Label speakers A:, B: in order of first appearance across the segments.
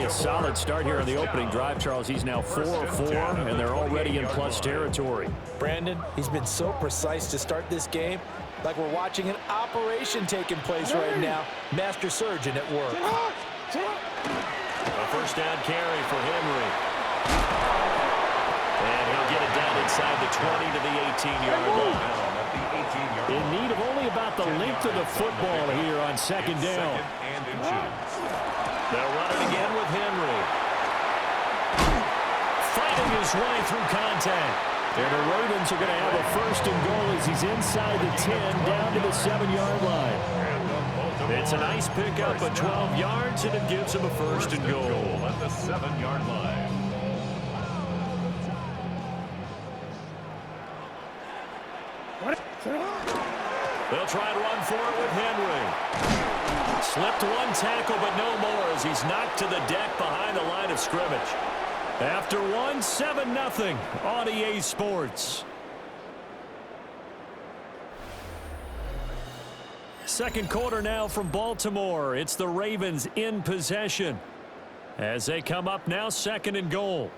A: a solid start here on the opening drive, Charles. He's now 4-4, and they're already in plus territory.
B: Brandon, he's been so precise to start this game, like we're watching an operation taking place right now. Master surgeon at work.
A: A first down carry for Henry. And he'll get it down inside the 20 to the 18-yard line. In need of only about the length of the football here on second down. They'll run it again with Henry. Fighting his way through contact. And the Ravens are going to have a first and goal as he's inside the 10 down to the 7-yard line. It's a nice pickup of 12 yards, and it gives him a first and goal at the 7-yard line. They'll try and run for it with Henry. Slipped one tackle, but no more as he's knocked to the deck behind the line of scrimmage. After one, 7-0 on EA Sports. Second quarter now from Baltimore. It's the Ravens in possession as they come up now second and goal.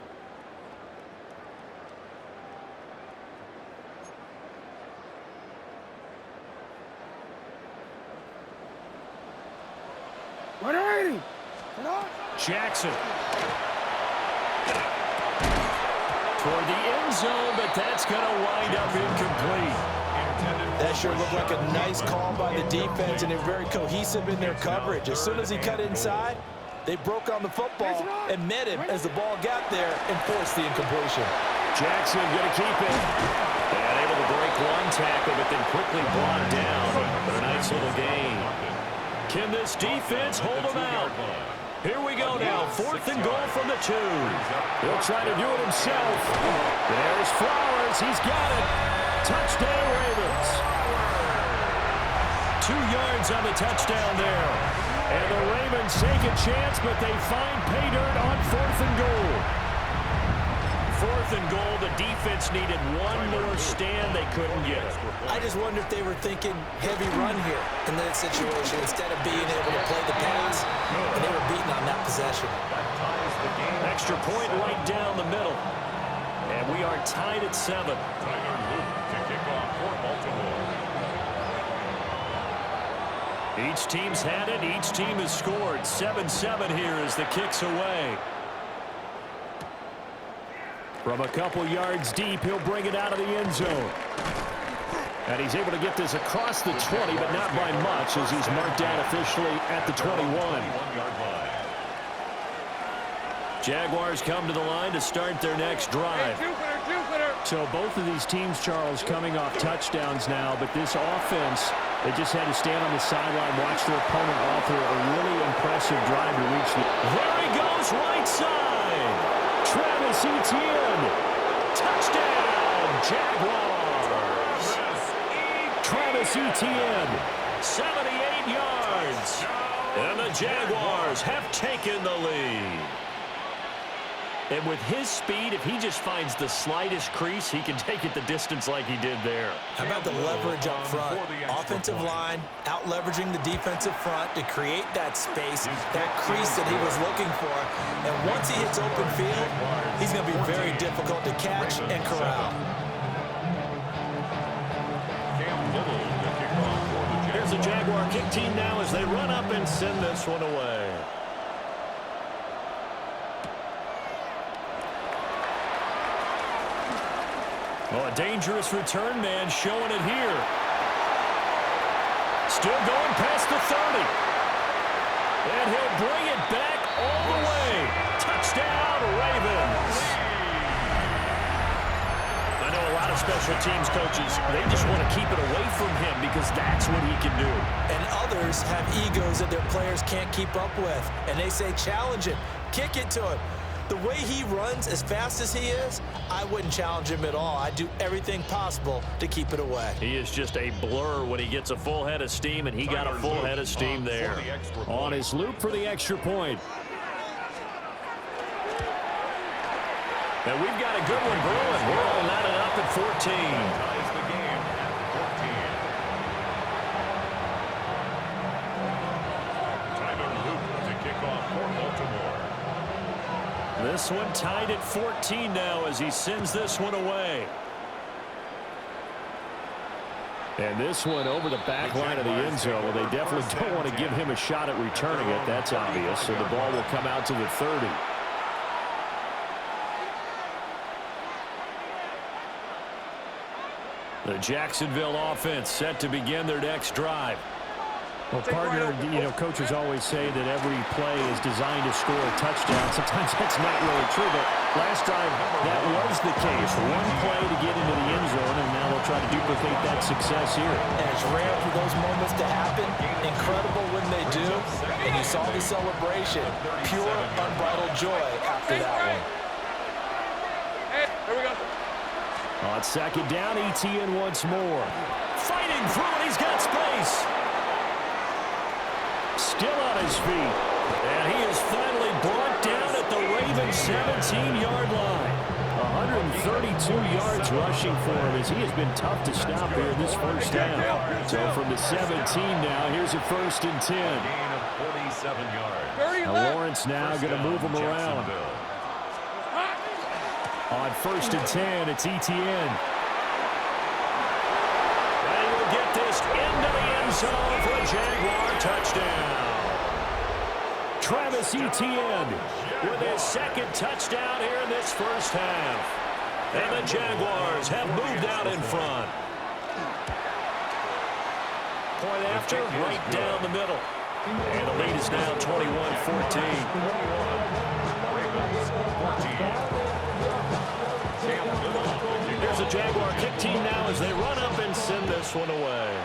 A: Jackson. Toward the end zone, but that's going to wind up incomplete.
B: That sure looked like a nice call by the defense, and they're very cohesive in their coverage. As soon as he cut inside, they broke on the football and met him as the ball got there and forced the incompletion.
A: Jackson going to keep it. And able to break one tackle, but then quickly brought down. But a nice little gain. Can this defense hold him out? Here we go now, fourth and goal from the 2. He'll try to do it himself. There's Flowers, he's got it. Touchdown Ravens. 2 yards on the touchdown there. And the Ravens take a chance, but they find pay dirt on fourth and goal. Fourth and goal, the defense needed one more stand, they couldn't get it.
B: I just wonder if they were thinking heavy run here in that situation instead of being able to play the pass, and they were beaten on that possession.
A: Extra point right down the middle. And we are tied at 7. Each team's had it, each team has scored. 7-7 here as the kick's away. From a couple yards deep, he'll bring it out of the end zone. And he's able to get this across the 20, but not by much as he's marked down officially at the 21. Jaguars come to the line to start their next drive. So both of these teams, Charles, coming off touchdowns now, but this offense, they just had to stand on the sideline, watch their opponent offer a really impressive drive to reach the... There he goes, right side! Travis Etienne, touchdown, Jaguars. Travis Etienne, 78 yards. And the Jaguars have taken the lead. And with his speed, if he just finds the slightest crease, he can take it the distance like he did there.
B: How about the leverage up front? Offensive line, out-leveraging the defensive front to create that space, that crease that he was looking for. And once he hits open field, he's going to be very difficult to catch and corral.
A: Here's the Jaguar kick team now as they run up and send this one away. Oh, a dangerous return man showing it here. Still going past the 30. And he'll bring it back all the way. Touchdown, Ravens. I know a lot of special teams coaches, they just want to keep it away from him because that's what he can do.
B: And others have egos that their players can't keep up with. And they say, challenge him, kick it to him. The way he runs as fast as he is, I wouldn't challenge him at all. I'd do everything possible to keep it away.
A: He is just a blur when he gets a full head of steam, and he got a full head of steam there. On his loop for the extra point. And we've got a good one brewing. We're all knotted up at 14. This one tied at 14 now as he sends this one away. And this one over the back line of the end zone. Well, they definitely don't want to give him a shot at returning it. That's obvious. So the ball will come out to the 30. The Jacksonville offense set to begin their next drive. Well, partner, coaches always say that every play is designed to score a touchdown. Sometimes that's not really true, but last drive, that was the case. One play to get into the end zone, and now they'll try to duplicate that success here.
B: And it's rare for those moments to happen. Incredible when they do. And you saw the celebration. Pure, unbridled joy after that one.
C: Hey, here we go.
A: On second down, ETN once more. Fighting through it, he's got space. Still on his feet. And he is finally brought down at the Ravens' 17-yard line. 132 yards rushing for him as he has been tough to stop here in this first half. So from the 17 now, here's a 1st and 10.
C: Gain of 47 yards.
A: Now Lawrence now going to move him around. On 1st and 10, it's ETN. And he will get this into the end zone for a Jaguar touchdown. Travis Etienne with his 2nd touchdown here in this first half. And the Jaguars have moved out in front. Point after, right down the middle. And the lead is now 21-14. Here's the Jaguar kick team now as they run up and send this one away.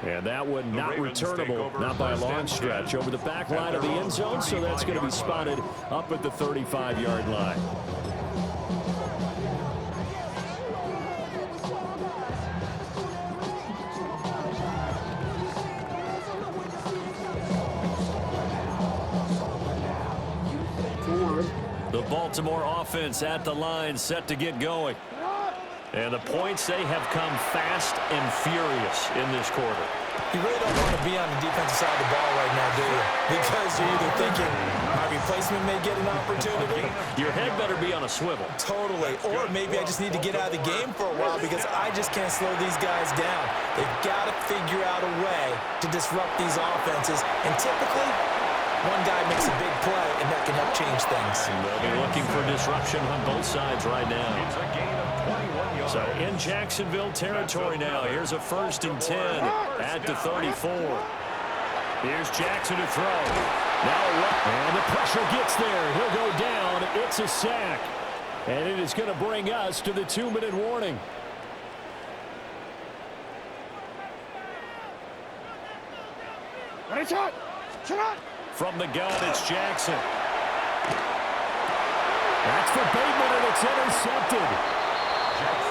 A: And that one not returnable, not by a long stretch, over the back line of the end zone, so that's going to be spotted up at the 35-yard line. The Baltimore offense at the line, set to get going. And the points, they have come fast and furious in this quarter.
B: You really don't want to be on the defensive side of the ball right now, do you? Because you're either thinking, my replacement may get an opportunity.
A: Your head better be on a swivel.
B: Totally. Or maybe I just need to get out of the game for a while because I just can't slow these guys down. They've got to figure out a way to disrupt these offenses. And typically, one guy makes a big play, and that can help change things.
A: And they'll be looking for disruption on both sides right now.
C: It's a gain of 21 yards.
A: So in Jacksonville territory now. Here's a 1st and 10 at the 34. Here's Jackson to throw. Now and the pressure gets there. He'll go down. It's a sack. And it is going to bring us to the 2-minute warning.
C: Ready, shot! Shot!
A: From the gun, it's Jackson. That's for Bateman, and it's intercepted.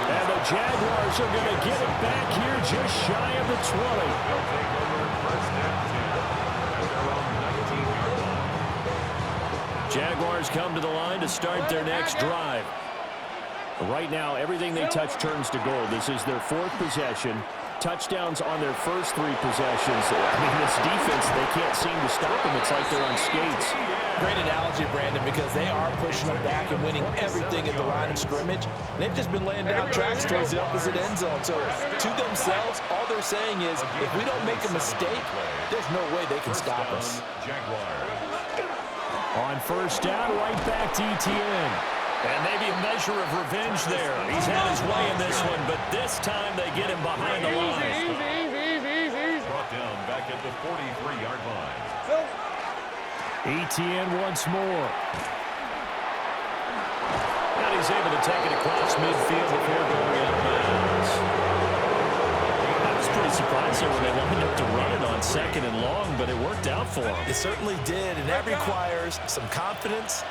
A: And the Jaguars are going to get it back here just shy of the 20.
C: They'll take over 1st and 10 at their own 19-yard line.
A: Jaguars come to the line to start their next drive. Right now, everything they touch turns to gold. This is their 4th possession. Touchdowns on their first 3 possessions. I mean, this defense, they can't seem to stop them. It's like they're on skates.
B: Great analogy, Brandon, because they are pushing them back and winning everything at the line of scrimmage. They've just been laying down tracks towards the opposite end zone. So to themselves, all they're saying is, if we don't make a mistake, there's no way they can stop us.
A: On 1st down, right back to ETN. And maybe a measure of revenge there. He's had his way in this one, but this time they get him behind the line.
C: Easy. Brought down back at the 43-yard line.
A: ETN once more. And he's able to take it across midfield before going out of bounds. I was pretty surprised there when they lined up to run it on 2nd and long, but it worked out for him.
B: It certainly did, and that requires some confidence,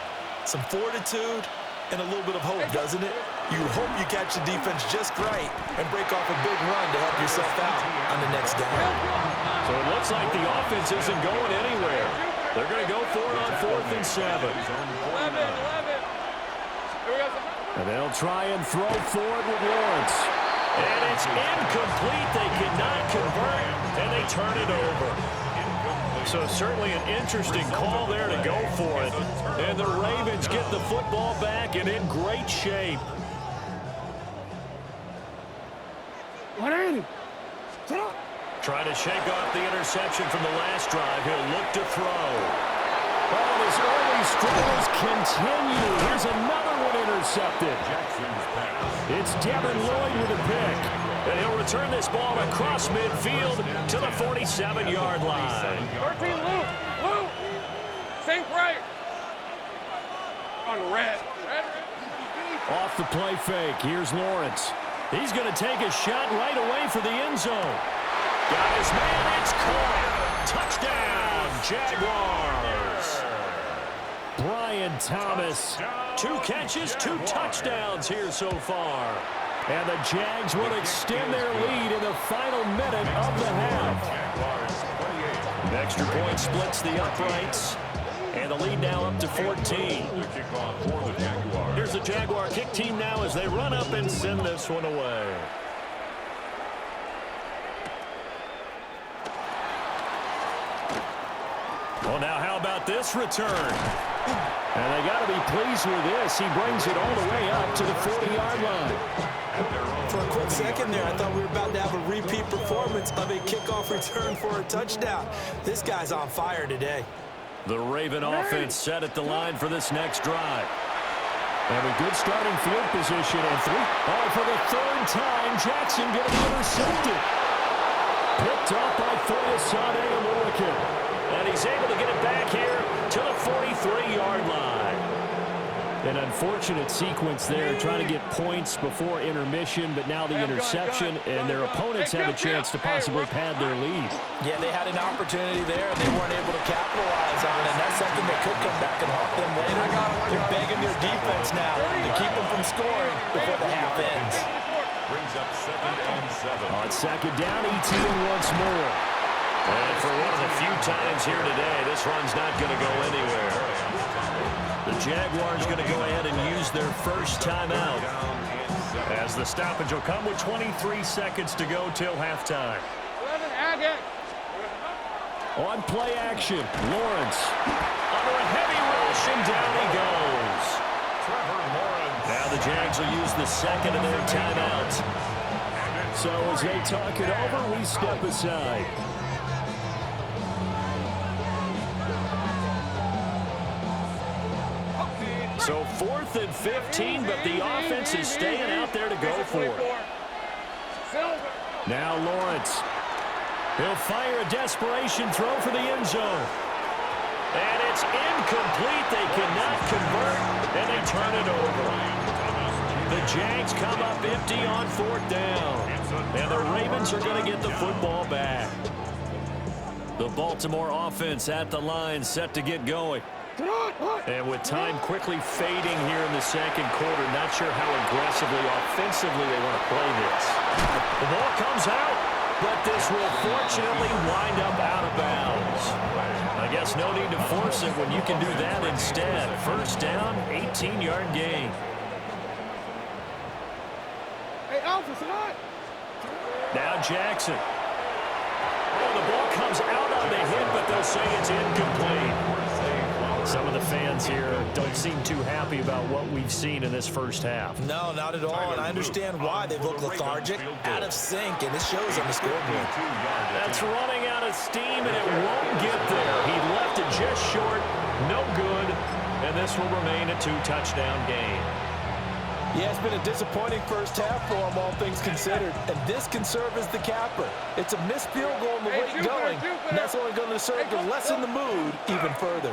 B: some fortitude, and a little bit of hope, doesn't it? You hope you catch the defense just right and break off a big run to help yourself out on the next down.
A: So it looks like the offense isn't going anywhere. They're going to go for it on 4th and 7.
C: 11.
A: And they'll try and throw for it with Lawrence. And it's incomplete. They cannot convert, and they turn it over. So certainly an interesting call there to go for it. And the Ravens get the football back and in great shape. Trying to shake off the interception from the last drive. He'll look to throw. Oh, his early struggles continue. Here's another one intercepted. It's Devin Lloyd with a pick. And he'll return this ball across midfield to the 47-yard line.
D: 13, Luke. Sink right. On red.
A: Off the play fake. Here's Lawrence. He's going to take a shot right away for the end zone. Got his man. It's caught. Touchdown, Jaguars. Brian Thomas. 2 catches, 2 touchdowns here so far. And the Jags will extend their lead in the final minute of the half. An extra point splits the uprights. And the lead now up to 14. Here's the Jaguar kick team now as they run up and send this one away. Well, now how about this return? And they got to be pleased with this. He brings it all the way up to the 40-yard line.
B: For a quick second there, I thought we were about to have a repeat performance of a kickoff return for a touchdown. This guy's on fire today.
A: The Raven offense set at the line for this next drive. And a good starting field position. And for the 3rd time, Jackson getting intercepted. Picked up by Foyesade American. And he's able to get it back here to the 43-yard line. An unfortunate sequence there, trying to get points before intermission, but now the interception, and their opponents have a chance to possibly pad their lead.
B: Yeah, they had an opportunity there, and they weren't able to capitalize on it, and that's something that could come back and haunt them later. They're begging their defense now to keep them from scoring before the half ends.
C: Brings up 2nd and 7.
A: On 2nd down, ETN once more. And for one of the few times here today, this run's not going to go anywhere. The Jaguars going to go ahead and use their first timeout, as the stoppage will come with 23 seconds to go till halftime. On play action, Lawrence under a heavy rush, and down he goes. Now the Jags will use the second of their timeouts. So as they talk it over, we step aside. So 4th and 15, but the offense is staying out there to go for it. Now Lawrence. He'll fire a desperation throw for the end zone. And it's incomplete. They cannot convert, and they turn it over. The Jags come up empty on 4th down. And the Ravens are going to get the football back. The Baltimore offense at the line, set to get going. And with time quickly fading here in the 2nd quarter, not sure how aggressively, offensively they want to play this. The ball comes out, but this will fortunately wind up out of bounds. I guess no need to force it when you can do that instead. 1st down, 18-yard gain. Now Jackson. Oh, the ball comes out on the hit, but they'll say it's incomplete. Some of the fans here don't seem too happy about what we've seen in this first half.
B: No, not at all, and I understand why. They look lethargic, out of sync, and this shows on the scoreboard.
A: That's running out of steam, and it won't get there. He left it just short, no good, and this will remain a 2-touchdown game.
B: Yeah, it's been a disappointing first half for him, all things considered. And this can serve as the capper. It's a missed field goal in the late going, and that's only going to serve to lessen the mood even further.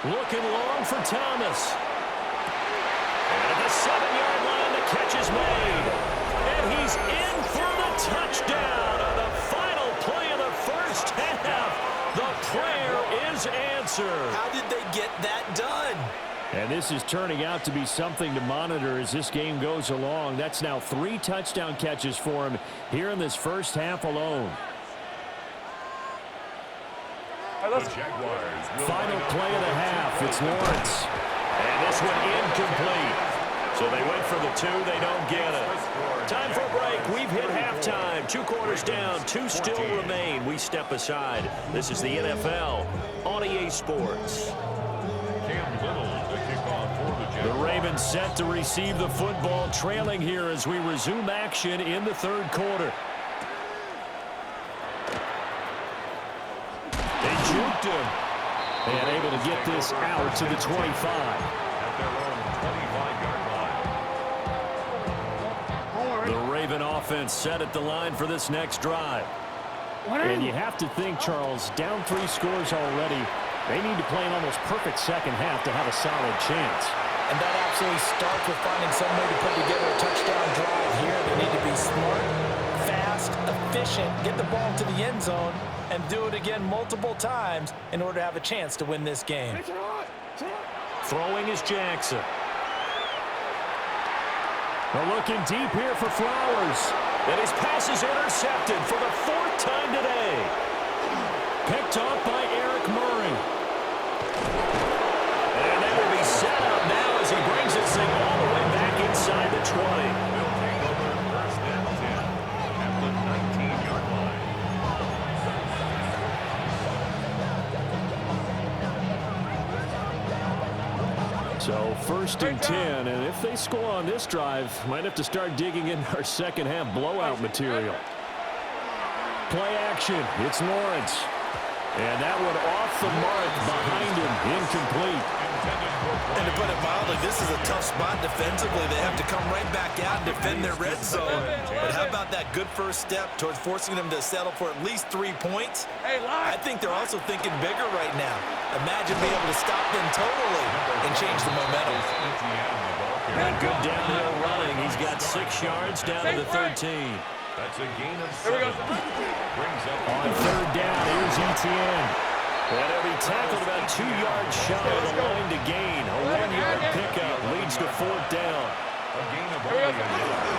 A: Looking long for Thomas. And at the 7-yard line, the catch is made. And he's in for the touchdown on the final play of the first half. The prayer is answered.
B: How did they get that done?
A: And this is turning out to be something to monitor as this game goes along. That's now 3 touchdown catches for him here in this first half alone.
C: Jaguars
A: Final play of the half. It's Lawrence. And this one incomplete. So they went for the 2. They don't get it. Time for a break. We've hit halftime. 2 quarters down. 2 still remain. We step aside. This is the NFL on EA Sports. The Ravens set to receive the football, trailing here as we resume action in the 3rd quarter. They juked him. And able to get this out to the 25.
C: At their own 25-yard line.
A: The Raven offense set at the line for this next drive. And you have to think, Charles, down 3 scores already. They need to play an almost perfect second half to have a solid chance.
B: And that absolutely starts with finding some way to put together a touchdown drive here. They need to be smart, fast, efficient, get the ball to the end zone, and do it again multiple times in order to have a chance to win this game.
A: Throwing is Jackson. They're looking deep here for Flowers. And his pass is intercepted for the 4th time today. Picked off by Eric Murray. And they will be set up now as he brings this thing all the way back inside the 20.
C: They'll take over 1st and 10 at the 19-yard line.
A: So 1st and 10, and if they score on this drive, might have to start digging in our second half blowout material. Play action, it's Lawrence. And that one off the mark behind him, incomplete.
B: And to put it mildly, this is a tough spot defensively. They have to come right back out and defend their red zone. But how about that good first step towards forcing them to settle for at least 3 points? I think they're also thinking bigger right now. Imagine being able to stop them totally and change the momentum.
A: And good downhill running. He's got 6 yards down to the 13.
C: That's a gain of 7. Brings up
A: on 3rd down, here's Etienne. And he'll be tackled about 2 yards shy of the line to gain. A 1-yard pickup leads to 4th down.
C: a gain of only a yard.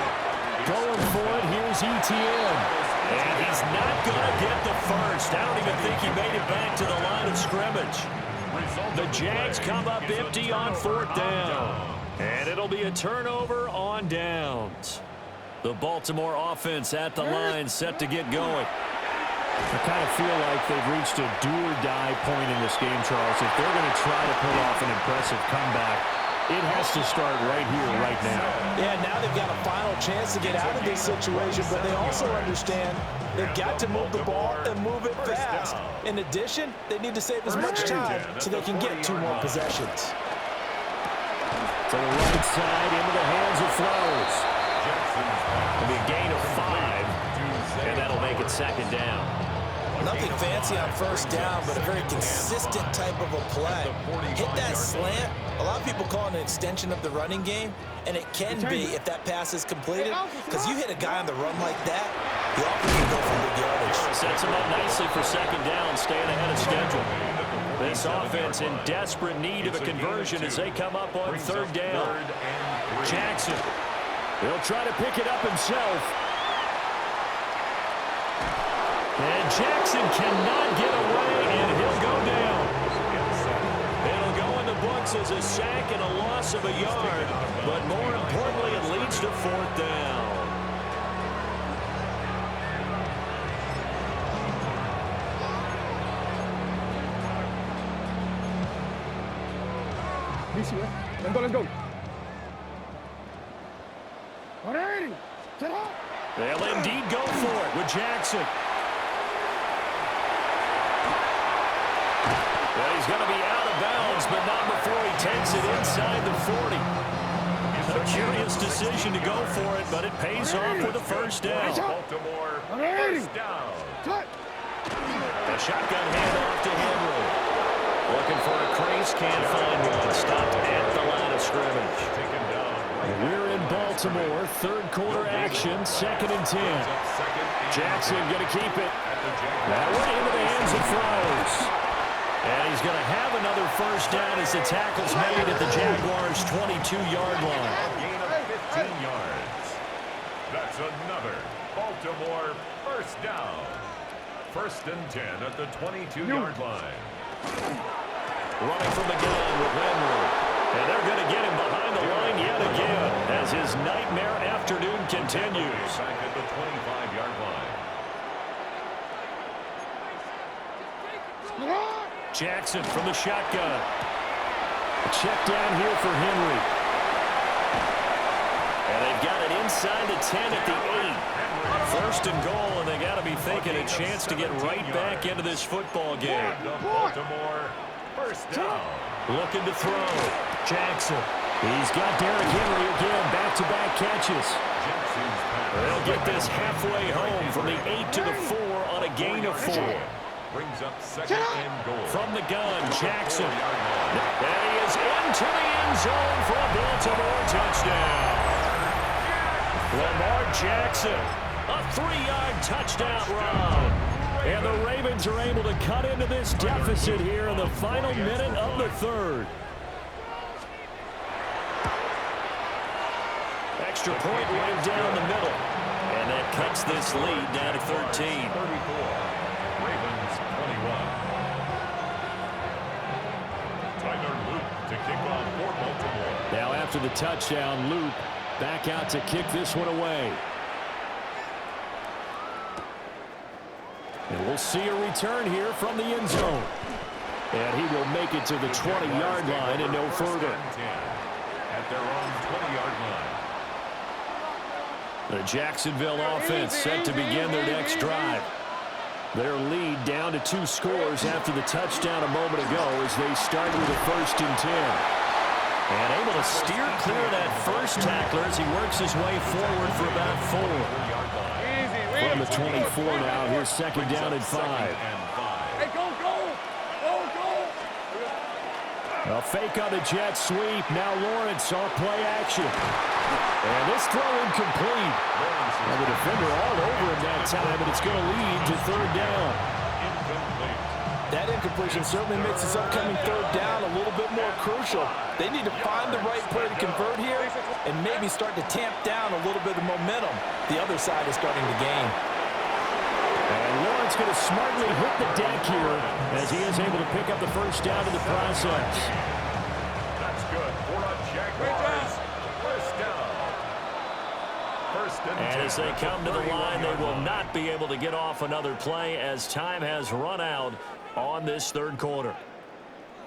A: Going for it, here's Etienne. And he's not going to get the first. I don't even think he made it back to the line of scrimmage. The Jags come up empty on 4th down. And it'll be a turnover on downs. The Baltimore offense at the line set to get going. I kind of feel like they've reached a do-or-die point in this game, Charles. If they're going to try to pull off an impressive comeback, it has to start right here, right now.
B: Yeah, now they've got a final chance to get out of this situation, but they also understand they've got to move the ball and move it fast. In addition, they need to save as much time so they can get 2 more possessions.
A: To the right side, into the hands of Flowers. It'll be a gain of 5, and that'll make it 2nd down.
B: Nothing fancy on 1st down, but a very consistent type of a play. Hit that slant. A lot of people call it an extension of the running game, and it can be if that pass is completed, because you hit a guy on the run like that, you often can go for big yardage.
A: Sets him up nicely for 2nd down, staying ahead of schedule. This offense in desperate need of a conversion as they come up on 3rd down. Jackson, he'll try to pick it up himself. And Jackson cannot get away, and he'll go down. It'll go in the books as a sack and a loss of a yard, but more importantly, it leads to 4th down.
D: Let's go, let's go.
A: They'll indeed go for it with Jackson. Well, he's going to be out of bounds, but not before he takes it inside the 40. A curious decision to go for it, but it pays off with a 1st down.
C: Baltimore, 1st down.
A: A shotgun handoff to Henry. Looking for a crease, can't find one. Stopped at the line of scrimmage.
C: Taken down.
A: We're in Baltimore, 3rd quarter action, 2nd and 10. Jackson going to keep it. That went into the hands of Flowers. And he's going to have another 1st down as the tackle's made at the Jaguars' 22-yard line.
C: Gain of 15 yards. That's another Baltimore 1st down. 1st and 10 at the 22-yard line.
A: Running from the gun with Henry. And they're going to get him behind the line yet again as his nightmare afternoon continues.
C: Back at the 25-yard line.
A: Jackson from the shotgun. A check down here for Henry. And they've got it inside the 10 at the 8. First and goal, and they got to be thinking a chance to get right back into this football game.
C: Baltimore, first down.
A: Looking to throw. Jackson. He's got Derrick Henry again. Back-to-back catches. They'll get this halfway home from the 8 to the 4 on a gain of 4.
C: Brings up second and goal.
A: From the gun, Jackson. And he is into the end zone for a Baltimore touchdown. Lamar Jackson, a 3-yard touchdown run. And the Ravens are able to cut into this deficit here in the final minute of the third. Extra point right down the middle. And that cuts this lead down to 13.
C: 34. Ravens 21. Tyler Luke to kick off for Baltimore.
A: Now after the touchdown, Luke back out to kick this one away. And we'll see a return here from the end zone. And he will make it to the 20-yard line and no further.
C: At their own 20-yard line.
A: The Jacksonville offense set to begin their next drive. Their lead down to 2 scores after the touchdown a moment ago as they start with a 1st and 10. And able to steer clear of that first tackler as he works his way forward for about 4. From the 24 now, here's second down and 5.
D: Hey, go, go! Go, go!
A: A fake on the jet sweep. Now Lawrence off play action. And this throw incomplete. And the defender all over him that time, and it's going to lead to 3rd down.
B: That incompletion certainly makes this upcoming 3rd down a little bit more crucial. They need to find the right play to convert here and maybe start to tamp down a little bit of momentum. The other side is starting to gain.
A: And Lawrence going to smartly hit the deck here as he is able to pick up the 1st down in the process.
C: That's good for a Jaguars. First down.
A: And as they come to the line, they will not be able to get off another play as time has run out on this 3rd quarter.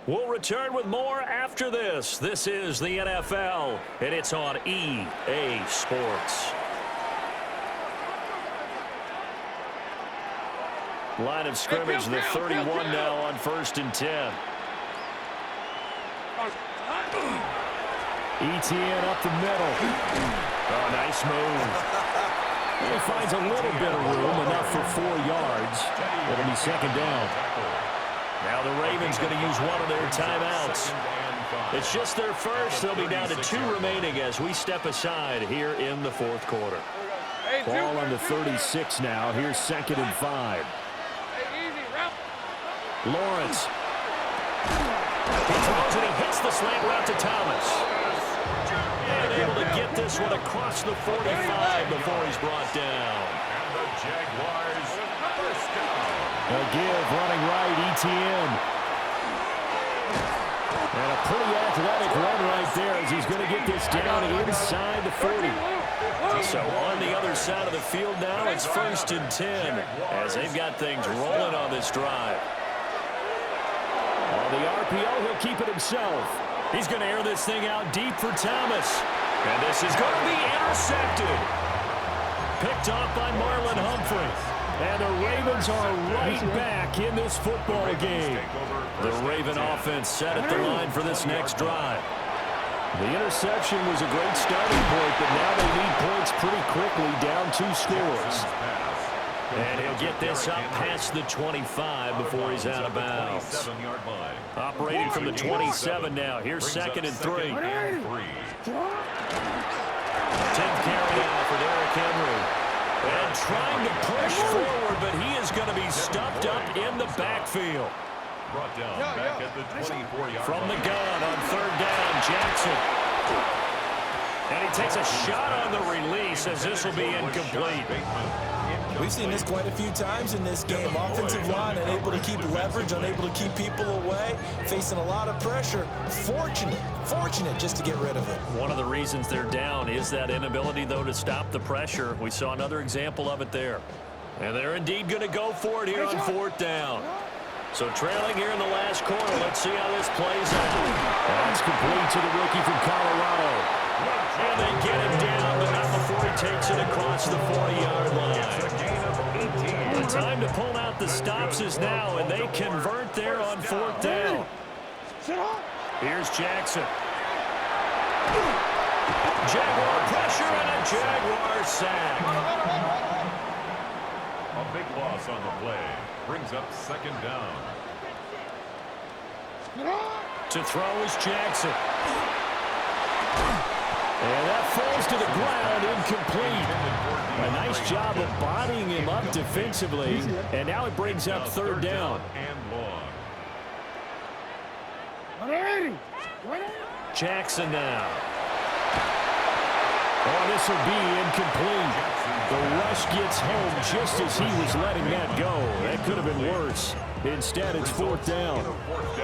A: We'll return with more after this. This is the NFL, and it's on EA Sports. Line of scrimmage, the 31 now on 1st and 10. ETN up the middle. Oh, nice move. And he finds a little bit of room, enough for 4 yards. It'll be 2nd down. Now the Ravens going to use one of their timeouts. It's just their first. They'll be down to 2 remaining as we step aside here in the 4th quarter. Ball on the 36 now. Here's 2nd and 5. Lawrence. He throws and he hits the slant route to Thomas. And able to get this one across the 45 before he's brought down.
C: And the Jaguars first down.
A: A give running right, ETN. And a pretty athletic run right there as he's going to get this down inside the 40. So on the other side of the field now, it's 1st and 10 as they've got things rolling on this drive. On the RPO, he'll keep it himself. He's going to air this thing out deep for Thomas. And this is going to be intercepted. Picked off by Marlon Humphrey. And the Ravens are right back in this football game. The Raven offense set at the line for this next drive. The interception was a great starting point, but now they need points pretty quickly, down 2 scores. And he'll get this up past the 25 before he's out of bounds. Operating from the 27 now. Here's 2nd and 3. 10th carry now for Derrick Henry. And trying to push forward, but he is going to be stuffed up in the backfield.
C: Brought down back at the 24-yard
A: From the gun on 3rd down, Jackson. And he takes a shot on the release as this will be incomplete.
B: We've seen this quite a few times in this game. Offensive line unable to keep leverage, unable to keep people away, facing a lot of pressure. Fortunate just to get rid of it.
A: One of the reasons they're down is that inability, though, to stop the pressure. We saw another example of it there. And they're indeed going to go for it here on 4th down. So trailing here in the last quarter. Let's see how this plays out. That's complete to the rookie from Colorado. And they get him down, but not before he takes it across the 40-yard line. The time to pull out the stops is now, and they convert there on 4th down. Here's Jackson. Jaguar pressure and a Jaguar sack.
C: A big loss on the play. Brings up 2nd down.
A: To throw is Jackson. And that falls to the ground, incomplete. A nice job of bodying him up defensively. And now it brings up 3rd down. Jackson now. Oh, this will be incomplete. The rush gets home just as he was letting that go. That could have been worse. Instead, it's 4th down.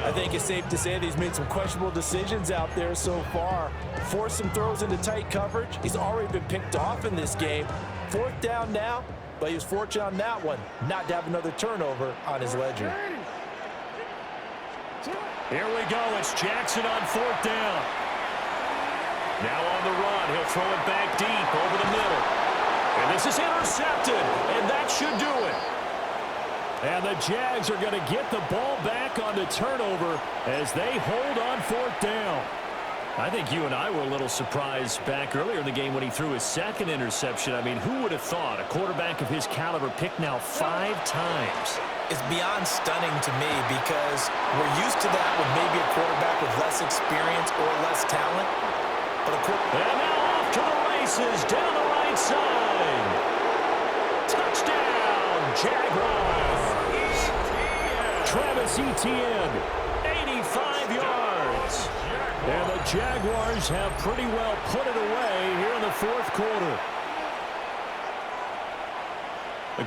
B: I think it's safe to say that he's made some questionable decisions out there so far. Forced some throws into tight coverage. He's already been picked off in this game. 4th down now, but he was fortunate on that one not to have another turnover on his ledger.
A: Here we go. It's Jackson on 4th down. Now on the run. He'll throw it back deep over the middle. And this is intercepted, and that should do it. And the Jags are going to get the ball back on the turnover as they hold on 4th down. I think you and I were a little surprised back earlier in the game when he threw his 2nd interception. I mean, who would have thought a quarterback of his caliber picked now 5 times?
B: It's beyond stunning to me because we're used to that with maybe a quarterback with less experience or less talent. But
A: and now off to the races down the right side. Touchdown, Jaguars. Travis Etienne, 85 yards. And the Jaguars have pretty well put it away here in the 4th quarter.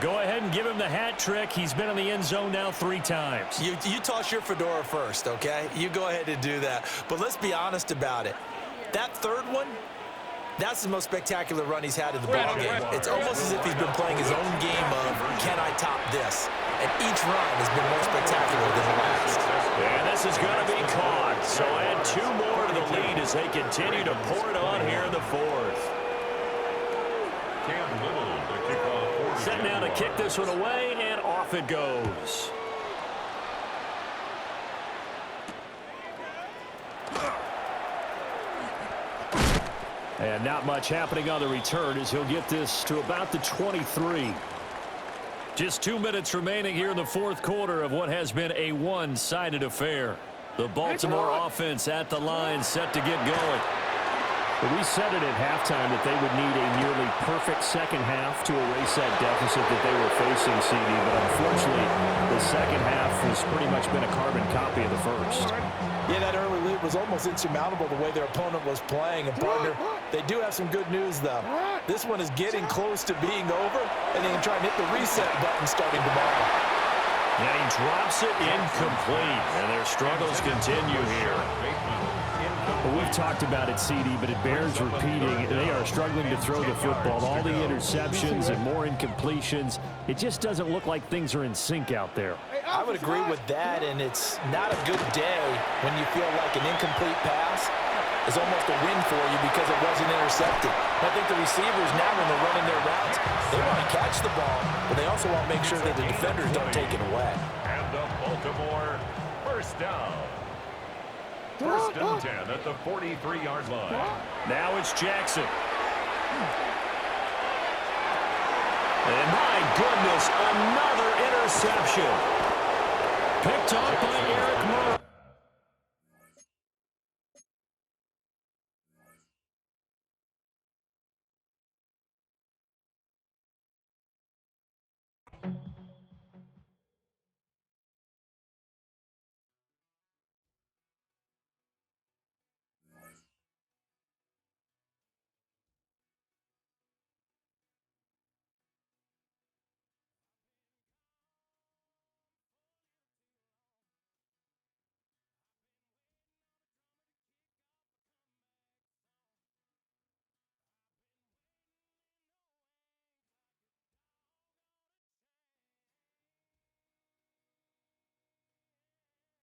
A: Go ahead and give him the hat trick. He's been in the end zone now 3 times.
B: You toss your fedora first, okay? You go ahead and do that. But let's be honest about it. That 3rd one, that's the most spectacular run he's had in the ballgame. It's almost as if he's been playing his own game of, can I top this? And each run has been more spectacular than the last.
A: And this is going to be caught. So add 2 more to the lead as they continue to pour it on here in the 4th. Set now to kick this one away, and off it goes. And not much happening on the return as he'll get this to about the 23. Just 2 minutes remaining here in the 4th quarter of what has been a one-sided affair. The Baltimore offense at the line set to get going. But we said it at halftime that they would need a nearly perfect second half to erase that deficit that they were facing, CD. But unfortunately, the second half has pretty much been a carbon copy of the first.
B: Yeah, that early lead was almost insurmountable the way their opponent was playing. And, partner, they do have some good news, though. This one is getting close to being over, and they can try and hit the reset button starting tomorrow.
A: And he drops it incomplete, and their struggles continue here. Well, we've talked about it, CD, but it bears repeating. They are struggling to throw the football. All the interceptions and more incompletions. It just doesn't look like things are in sync out there.
B: I would agree with that, and it's not a good day when you feel like an incomplete pass is almost a win for you because it wasn't intercepted. I think the receivers now, when they're running their routes, they want to catch the ball, but they also want to make sure that the defenders don't take it away.
C: And the Baltimore 1st down. 1st and 10 at the 43-yard line.
A: Now it's Jackson. And my goodness, another interception. Picked off by Eric Murray.